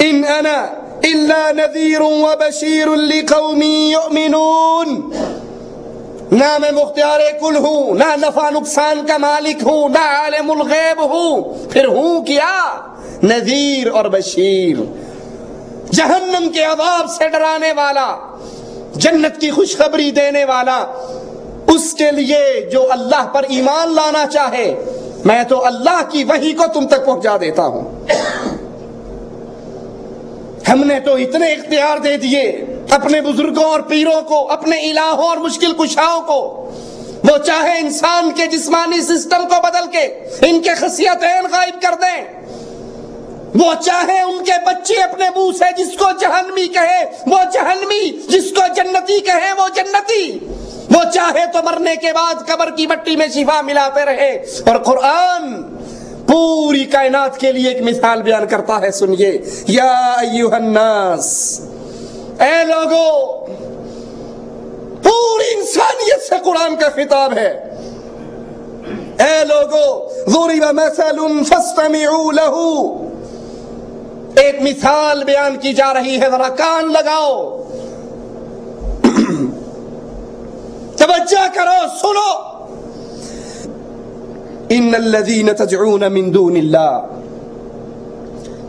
ان انا الا نذیر وبشیر لقوم یؤمنون، نہ میں مختار کل ہوں، نہ نفع نقصان کا مالک ہوں، نہ عالم الغیب ہوں، پھر ہوں کیا؟ نذیر اور بشیر، جہنم کے عذاب سے ڈرانے والا، جنت کی خوشخبری دینے والا، اس کے لیے جو اللہ پر ایمان لانا چاہے میں تو اللہ کی وحی کو تم تک پہنچا دیتا ہوں۔ ہم نے تو اتنے اختیار دے دیے اپنے بزرگوں اور پیروں کو، اپنے الہوں اور مشکل کشاؤں کو، وہ چاہے انسان کے جسمانی سسٹم کو بدل کے ان کے خصیتین غائب کر دیں، وہ چاہے ان کے بچے اپنے منہ سے جس کو جہنمی کہے وہ جہنمی، جس کو جنتی کہے وہ جنتی، وہ چاہے تو مرنے کے بعد قبر کی مٹی میں شفا ملاتے رہے۔ اور قرآن پوری کائنات کے لیے ایک مثال بیان کرتا ہے، سنیے، یا ایھا الناس، اے لوگو، پوری انسانیت سے قرآن کا خطاب ہے، اے لوگو، ضرب مثل فاستمعوا له، ایک مثال بیان کی جا رہی ہے، ذرا کان لگاؤ، توجہ کرو، سنو۔ ان الذین تدعون من دون اللہ،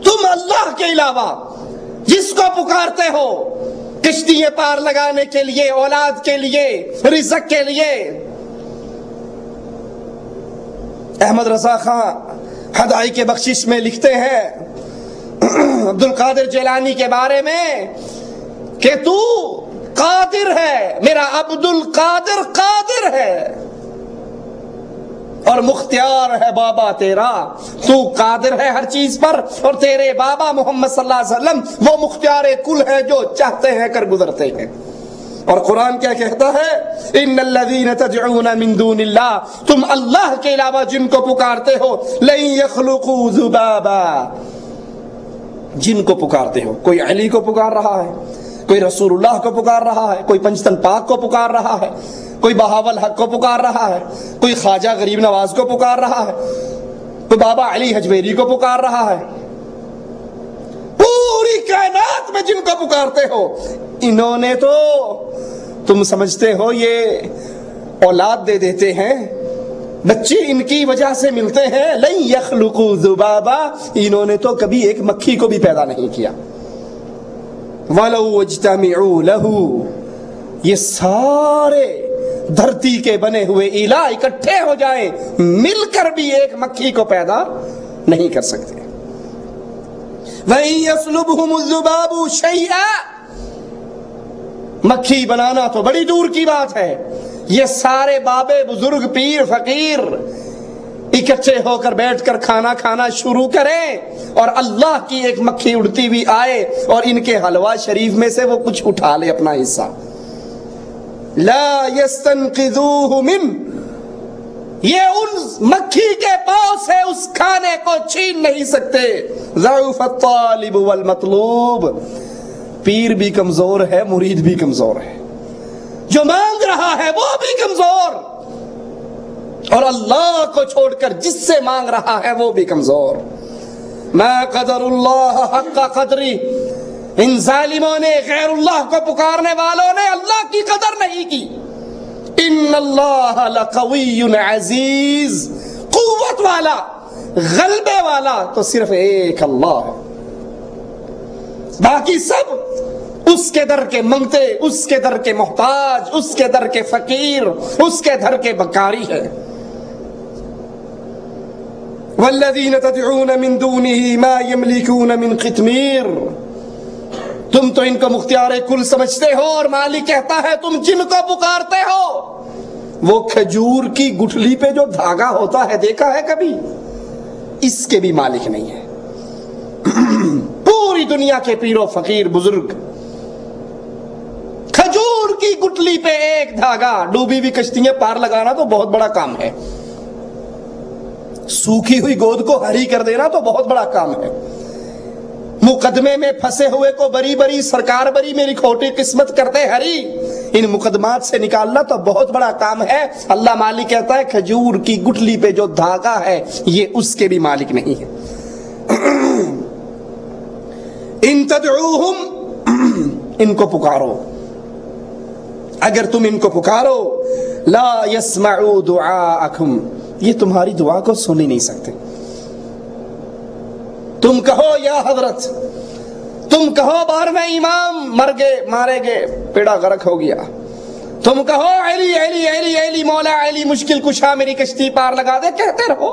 تم اللہ کے علاوہ جس کو پکارتے ہو کشتییں پار لگانے کے لیے، اولاد کے لیے، رزق کے لیے۔ احمد رضا خان ہدائی کے بخشش میں لکھتے ہیں عبد القادر جیلانی کے بارے میں کہ تو قادر ہے، میرا عبد القادر قادر ہے اور مختار ہے بابا تیرا، تو قادر ہے ہر چیز پر، اور تیرے بابا محمد صلی اللہ علیہ وسلم وہ مختار کل ہے جو چاہتے ہیں کر گزرتے ہیں۔ اور قرآن کیا کہتا ہے؟ ان الذین تدعون من دون اللہ، تم اللہ کے علاوہ جن کو پکارتے ہو، لن یخلقوا ذبابا، جن کو پکارتے ہو، کوئی علی کو پکار رہا ہے، کوئی رسول اللہ کو پکار رہا ہے، کوئی پنجتن پاک کو پکار رہا ہے، کوئی بہاول حق کو پکار رہا ہے، کوئی خواجہ غریب نواز کو پکار رہا ہے، کوئی بابا علی حجویری کو پکار رہا ہے، پوری کائنات میں جن کو پکارتے ہو، انہوں نے تو تم سمجھتے ہو یہ اولاد دے دیتے ہیں، بچے ان کی وجہ سے ملتے ہیں، لن یخلقوا ذبابا، انہوں نے تو کبھی ایک مکھی کو بھی پیدا نہیں کیا، وَلَوْ اجْتَمِعُوا لَهُ، یہ سارے دھرتی کے بنے ہوئے الہ اکٹھے ہو جائیں مل کر بھی ایک مکھی کو پیدا نہیں کر سکتے۔ وَإِن يَسْلُبْهُمُ الذُّبَابُ شَيْئًا، مکھی بنانا تو بڑی دور کی بات ہے، یہ سارے بابے بزرگ پیر فقیر اکٹھے ہو کر بیٹھ کر کھانا کھانا شروع کریں اور اللہ کی ایک مکھی اڑتی ہوئی آئے اور ان کے حلوہ شریف میں سے وہ کچھ اٹھا لے اپنا حصہ، لا يستنقذوه من، یہ ان مکھی کے پاؤں سے اس کھانے کو چھین نہیں سکتے۔ ضعف الطالب والمطلوب، پیر بھی کمزور ہے، مرید بھی کمزور ہے، جو مانگ رہا ہے وہ بھی کمزور، اور اللہ کو چھوڑ کر جس سے مانگ رہا ہے وہ بھی کمزور۔ ما قدر اللہ حق قدری، ان ظالموں نے، غیر اللہ کو پکارنے والوں نے اللہ کی قدر نہیں کی۔ ان اللہ لقوی عزیز، قوت والا، غلبے والا تو صرف ایک اللہ ہے، باقی سب اس کے در کے منگتے، اس کے در کے محتاج، اس کے در کے فقیر، اس کے در کے بکاری ہے۔ والذین تدعون من دونه ما یملکون من قطمیر، تم تو ان کو مختار کل سمجھتے ہو اور مالک کہتا ہے تم جن کو پکارتے ہو وہ کھجور کی گٹھلی پہ جو دھاگا ہوتا ہے دیکھا ہے کبھی؟ اس کے بھی مالک نہیں ہے۔ پوری دنیا کے پیر و فقیر بزرگ کھجور کی گٹھلی پہ ایک دھاگا، ڈوبی ہوئی کشتیاں پار لگانا تو بہت بڑا کام ہے، سوکھی ہوئی گود کو ہری کر دینا تو بہت بڑا کام ہے، مقدمے میں پھنسے ہوئے کو بری بری سرکار بری میری کھوٹی قسمت کرتے ہری، ان مقدمات سے نکالنا تو بہت بڑا کام ہے۔ اللہ مالک کہتا ہے کھجور کی گٹھلی پہ جو دھاگا ہے یہ اس کے بھی مالک نہیں ہے۔ ان تدعوہم، ان کو پکارو، اگر تم ان کو پکارو، لا يسمعوا دعاءکم، یہ تمہاری دعا کو سن ہی نہیں سکتے۔ تم کہو یا حضرت، تم کہو 12ویں امام مر گئے، مارے گئے، پیڑا غرق ہو گیا، تم کہو علی علی علی علی مولا علی مشکل کشا میری کشتی پار لگا دے، کہتے رہو۔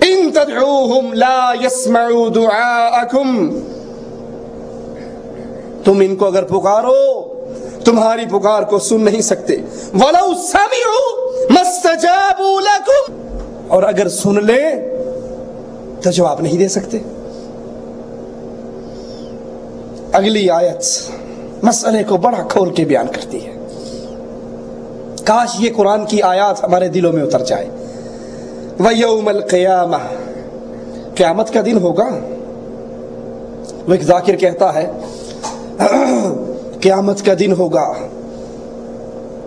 ان تدعوہم لا يسمعوا دعاءکم، تم ان کو اگر پکارو تمہاری پکار کو سن نہیں سکتے۔ وَلَوْ سَمِعُوا مَا اسْتَجَابُوا لَكُمْ، اور اگر سن لے تو جواب نہیں دے سکتے۔ اگلی آیت مسئلے کو بڑا کھول کے بیان کرتی ہے، کاش یہ قرآن کی آیات ہمارے دلوں میں اتر جائے۔ وَيَوْمَ الْقِيَامَةِ، قیامت کا دن ہوگا۔ وہ ایک ذاکر کہتا ہے قیامت کا دن ہوگا،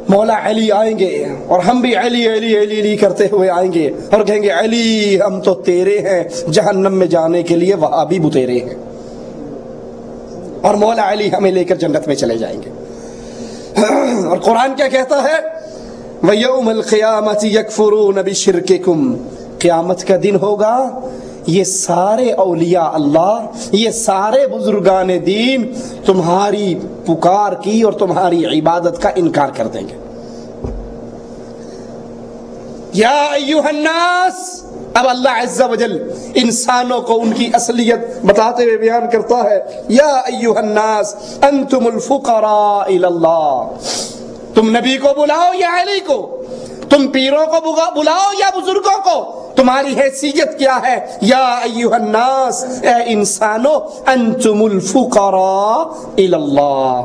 مولا علی آئیں گے اور ہم بھی علی علی علی علی کرتے ہوئے آئیں گے اور کہیں گے علی ہم تو تیرے ہیں، جہنم میں جانے کے لیے وہابی بتیرے ہیں، اور مولا علی ہمیں لے کر جنت میں چلے جائیں گے۔ اور قرآن کیا کہتا ہے؟ وَيَوْمَ الْقِيَامَةِ يَكْفُرُونَ بِشِرْكِكُمْ، قیامت کا دن ہوگا، یہ سارے اولیاء اللہ، یہ سارے بزرگان دین تمہاری پکار کی اور تمہاری عبادت کا انکار کر دیں گے۔ یا ایھا الناس، اب اللہ عز و جل انسانوں کو ان کی اصلیت بتاتے ہوئے بیان کرتا ہے، یا ایھا الناس انتم الفقراء الی اللہ، تم نبی کو بلاؤ یا علی کو، تم پیروں کو بلاؤ یا بزرگوں کو، تمہاری حیثیت کیا ہے؟ یا ایھا الناس، اے انسانو، انتم الفقراء الی اللہ،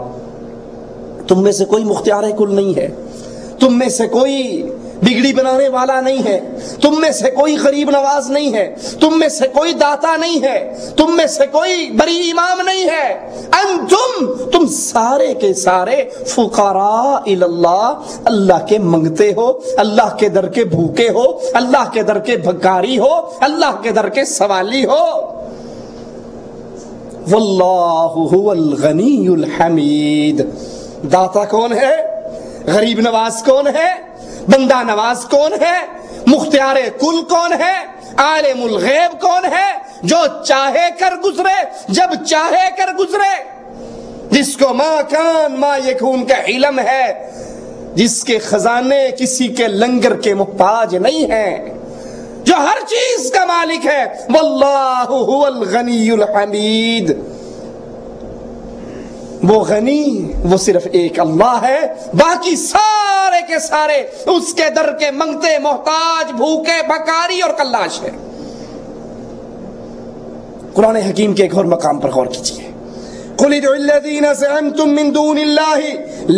تم میں سے کوئی مختار کل نہیں ہے، تم میں سے کوئی بگڑی بنانے والا نہیں ہے، تم میں سے کوئی غریب نواز نہیں ہے، تم میں سے کوئی داتا نہیں ہے، تم میں سے کوئی بری امام نہیں ہے، تم سارے کے سارے فقراء الی اللہ، اللہ کے منگتے ہو، اللہ کے در کے بھوکے ہو، اللہ کے در کے بھکاری ہو، اللہ کے در کے سوالی ہو۔ واللہ هو الغنی الحمید، داتا کون ہے؟ غریب نواز کون ہے؟ بندہ نواز کون ہے؟ مختار کل کون ہے؟ عالم الغیب کون ہے؟ جو چاہے کر گزرے، جب چاہے کر گزرے، جس کو ما کان ما یکون کا علم ہے، جس کے خزانے کسی کے لنگر کے محتاج نہیں ہیں، جو ہر چیز کا مالک ہے۔ واللہ هو الغنی الحمید، وہ غنی وہ صرف ایک اللہ ہے، باقی سارے کے سارے اس کے در کے منگتے، محتاج، بھوکے، بھکاری اور کلاش ہے۔ قرآن حکیم کے ایک اور مقام پر غور کیجیے، قُلِ ادْعُوا الَّذِينَ زَعَمْتُم مِّن دُونِ اللَّهِ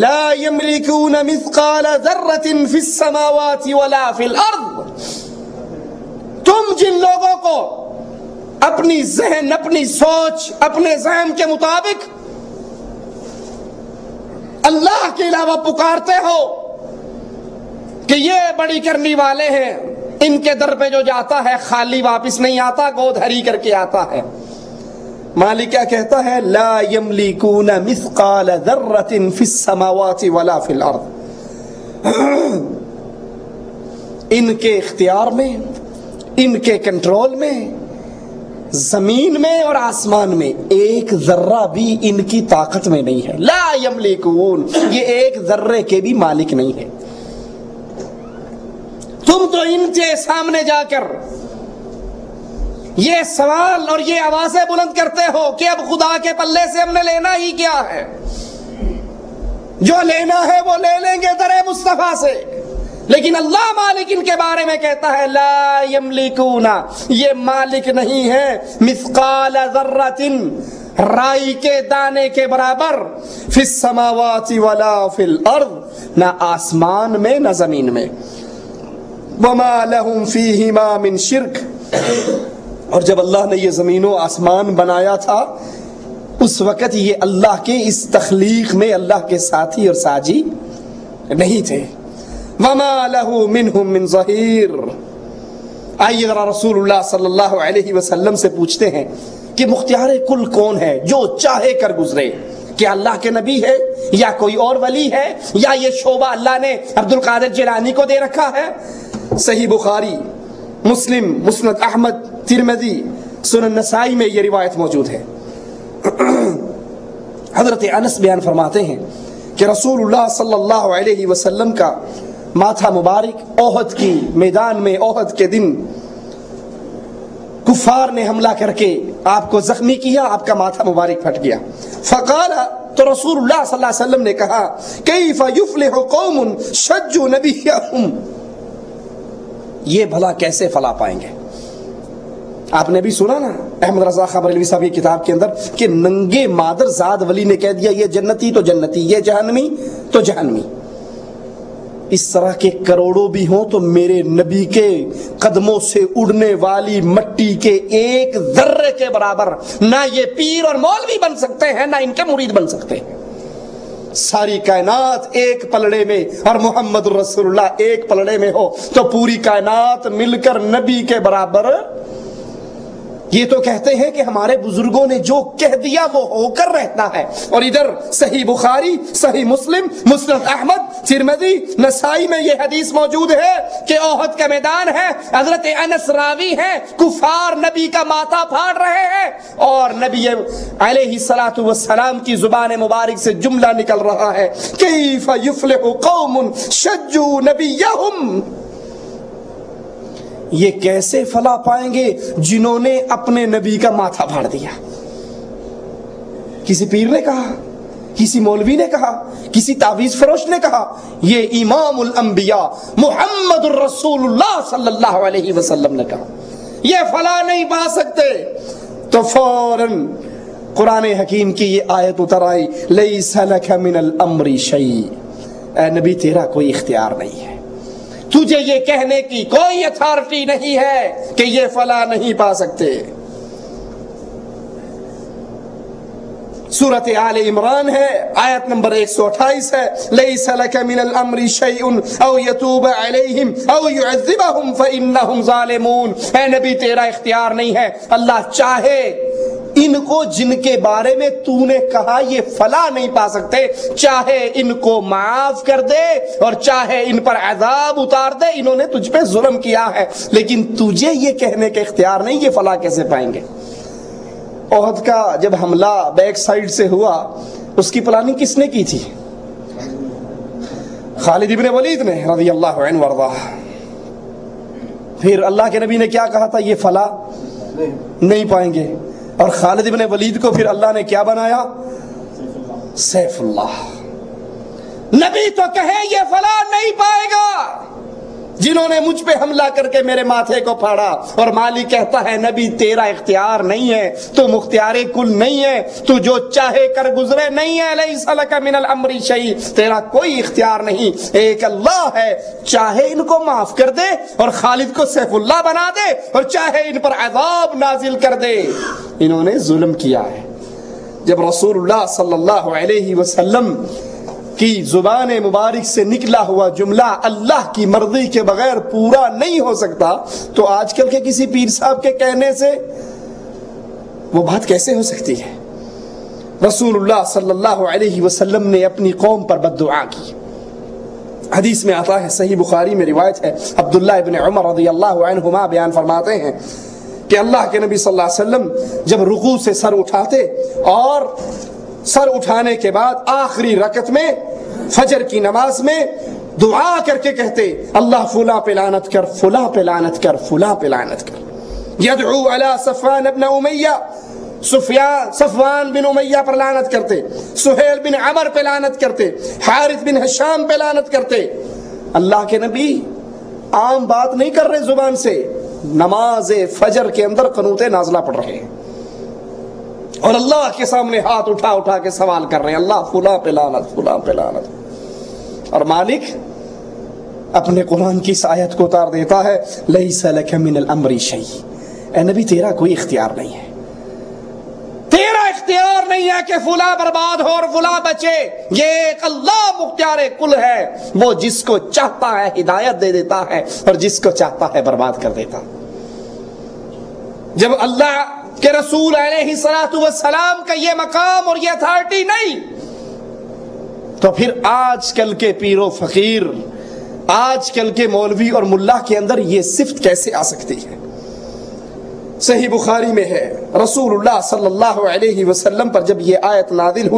لَا يَمْلِكُونَ مِثْقَالَ ذَرَّةٍ فِي السَّمَاوَاتِ وَلَا فِي الْأَرْضِ، تم جن لوگوں کو اپنی ذہن، اپنی سوچ، اپنے ذہن کے مطابق اللہ کے علاوہ پکارتے ہو کہ یہ بڑی کرنی والے ہیں، ان کے در پہ جو جاتا ہے خالی واپس نہیں آتا، گود ہری کر کے آتا ہے۔ مالک کیا کہتا ہے؟ لا یملکون مثقال ذرۃ فی السماوات ولا فی الارض، ان کے اختیار میں، ان کے کنٹرول میں، زمین میں اور آسمان میں ایک ذرہ بھی ان کی طاقت میں نہیں ہے۔ لا یملکون، یہ ایک ذرے کے بھی مالک نہیں ہے۔ تم تو ان کے سامنے جا کر یہ سوال اور یہ آوازیں بلند کرتے ہو کہ اب خدا کے پلے سے ہم نے لینا ہی کیا ہے، جو لینا ہے وہ لے لیں گے در مصطفیٰ سے، لیکن اللہ مالک ان کے بارے میں کہتا ہے لا یملکون، یہ مالک نہیں ہے مثقال ذرۃ، رائی کے دانے کے برابر، فی السماوات ولا فی الارض، نہ آسمان میں نہ زمین میں، وما لہم فیہما من شرک، اور جب اللہ نے یہ زمین و آسمان بنایا تھا اس وقت یہ اللہ کے اس تخلیق میں اللہ کے ساتھی اور ساجی نہیں تھے۔ وما لہ منہم من ظہیر، آئیے ذرا رسول اللہ صلی اللہ علیہ وسلم سے پوچھتے ہیں کہ مختار کل کون ہے جو چاہے کر گزرے؟ کیا اللہ کے نبی ہے یا کوئی اور ولی ہے یا یہ شعبہ اللہ نے عبد القادر جیلانی کو دے رکھا ہے؟ صحیح بخاری، مسلم، مسند احمد، ترمذی، سنن نسائی میں یہ روایت موجود ہے۔ حضرت انس بیان فرماتے ہیں کہ رسول اللہ صلی اللہ علیہ وسلم کا ماتھا مبارک احد کی میدان میں احد کے دن کفار نے حملہ کر کے آپ کو زخمی کیا، آپ کا ماتھا مبارک پھٹ گیا۔ فقال، تو رسول اللہ صلی اللہ علیہ وسلم نے کہا کیف یفلح قوم شجوا نبیہم، یہ بھلا کیسے فلاح پائیں گے؟ آپ نے بھی سنا نا احمد رضا خان بریلوی صاحب کی کتاب کے اندر کہ ننگے مادر زاد ولی نے کہہ دیا یہ جنتی تو جنتی، یہ جہنمی تو جہنمی۔ اس طرح کے کروڑوں بھی ہوں تو میرے نبی کے قدموں سے اڑنے والی مٹی کے ایک ذرے کے برابر نہ یہ پیر اور مولوی بن سکتے ہیں، نہ ان کے مرید بن سکتے ہیں۔ ساری کائنات ایک پلڑے میں اور محمد رسول اللہ ایک پلڑے میں ہو تو پوری کائنات مل کر نبی کے برابر۔ یہ تو کہتے ہیں کہ ہمارے بزرگوں نے جو کہہ دیا وہ ہو کر رہتا ہے، اور ادھر صحیح بخاری، صحیح مسلم، مسند احمد، ترمذی، نسائی میں یہ حدیث موجود ہے کہ احد کا میدان ہے، حضرت انس راوی ہیں، کفار نبی کا ماتھا پھاڑ رہے ہیں اور نبی علیہ الصلوۃ والسلام کی زبان مبارک سے جملہ نکل رہا ہے کیف یفلح قوم شجوا نبیہم، یہ کیسے فلاح پائیں گے جنہوں نے اپنے نبی کا ماتھا پھاڑ دیا۔ کسی پیر نے کہا، کسی مولوی نے کہا، کسی تعویذ فروش نے کہا، یہ امام الانبیاء محمد الرسول اللہ صلی اللہ علیہ وسلم نے کہا یہ فلاح نہیں پا سکتے۔ تو فوراً قرآن حکیم کی یہ آیت اتر آئی لیس لک من الامر شیء، اے نبی تیرا کوئی اختیار نہیں ہے، تجھے یہ کہنے کی کوئی اتھارٹی نہیں ہے کہ یہ فلاح نہیں پا سکتے۔ سورۃ آل عمران ہے، آیت نمبر 128 ہے لیس لک من الامر شیء او یتوب علیہم او یعذبہم فانہم ظالمون، اے نبی تیرا اختیار نہیں ہے، اللہ چاہے ان کو جن کے بارے میں تو نے کہا یہ فلاح نہیں پا سکتے، چاہے ان کو معاف کر دے اور چاہے ان پر عذاب اتار دے، انہوں نے تجھ پہ ظلم کیا ہے، لیکن تجھے یہ کہنے کا اختیار نہیں یہ فلاح کیسے پائیں گے۔ احد کا جب حملہ بیک سائیڈ سے ہوا اس کی پلاننگ کس نے کی تھی؟ خالد ابن ولید نے رضی اللہ عنہ وارضاہ۔ پھر اللہ کے نبی نے کیا کہا تھا؟ یہ فلاح نہیں پائیں گے، اور خالد ابن ولید کو پھر اللہ نے کیا بنایا؟ سیف اللہ۔ نبی تو کہے یہ فلاح نہیں پائے گا جنہوں نے مجھ پہ حملہ کر کے میرے ماتھے کو پھاڑا، اور مالک کہتا ہے نبی تیرا اختیار نہیں ہے، تو مختار کل نہیں ہے، تو جو چاہے کر گزرے نہیں ہے، لیس لک من الامر شیء، تیرا کوئی اختیار نہیں، ایک اللہ ہے، چاہے ان کو معاف کر دے اور خالد کو سیف اللہ بنا دے اور چاہے ان پر عذاب نازل کر دے، انہوں نے ظلم کیا ہے۔ جب رسول اللہ صلی اللہ علیہ وسلم کی زبان مبارک سے نکلا ہوا جملہ اللہ کی مرضی کے بغیر پورا نہیں ہو سکتا، تو آج کل کے کسی پیر صاحب کے کہنے سے وہ بات کیسے ہو سکتی ہے؟ رسول اللہ صلی اللہ علیہ وسلم نے اپنی قوم پر بد دعا کی۔ حدیث میں آتا ہے، صحیح بخاری میں روایت ہے، عبداللہ ابن عمر رضی اللہ عنہما بیان فرماتے ہیں کہ اللہ کے نبی صلی اللہ علیہ وسلم جب رکوع سے سر اٹھاتے اور سر اٹھانے کے بعد آخری رکعت میں فجر کی نماز میں دعا کر کے کہتے اللہ فلاں پہ لعنت کر، فلاں پہ لعنت کر، فلاں پہ لعنت کر، یدعو علی صفوان ابن امیہ، صفوان بن امیہ پر لعنت کرتے، سہیل بن عمر پہ لعنت کرتے، حارث بن ہشام پہ لعنت کرتے۔ اللہ کے نبی عام بات نہیں کر رہے زبان سے، نماز فجر کے اندر قنوت نازلہ پڑھ رہے ہیں اور اللہ کے سامنے ہاتھ اٹھا اٹھا کے سوال کر رہے ہیں اللہ فلاں پہ لعنت، فلاں پہ لعنت، اور مالک اپنے قرآن کی اس آیت کو اتار دیتا ہے لیس لک من الامر شیء، اے نبی تیرا کوئی اختیار نہیں ہے، تیرا اختیار نہیں ہے کہ فلاں برباد ہو اور فلاں بچے، یہ ایک اللہ مختار کل ہے، وہ جس کو چاہتا ہے ہدایت دے دیتا ہے اور جس کو چاہتا ہے برباد کر دیتا۔ جب اللہ کے رسول علیہ السلام کا یہ مقام اور یہ اتھارٹی نہیں، تو پھر آج کل کے پیر و فقیر، آج کل کے مولوی اور ملا کے اندر یہ صفت کیسے آ سکتی ہے؟ صحیح بخاری میں ہے، رسول اللہ صلی اللہ علیہ وسلم پر جب یہ آیت نازل ہوئی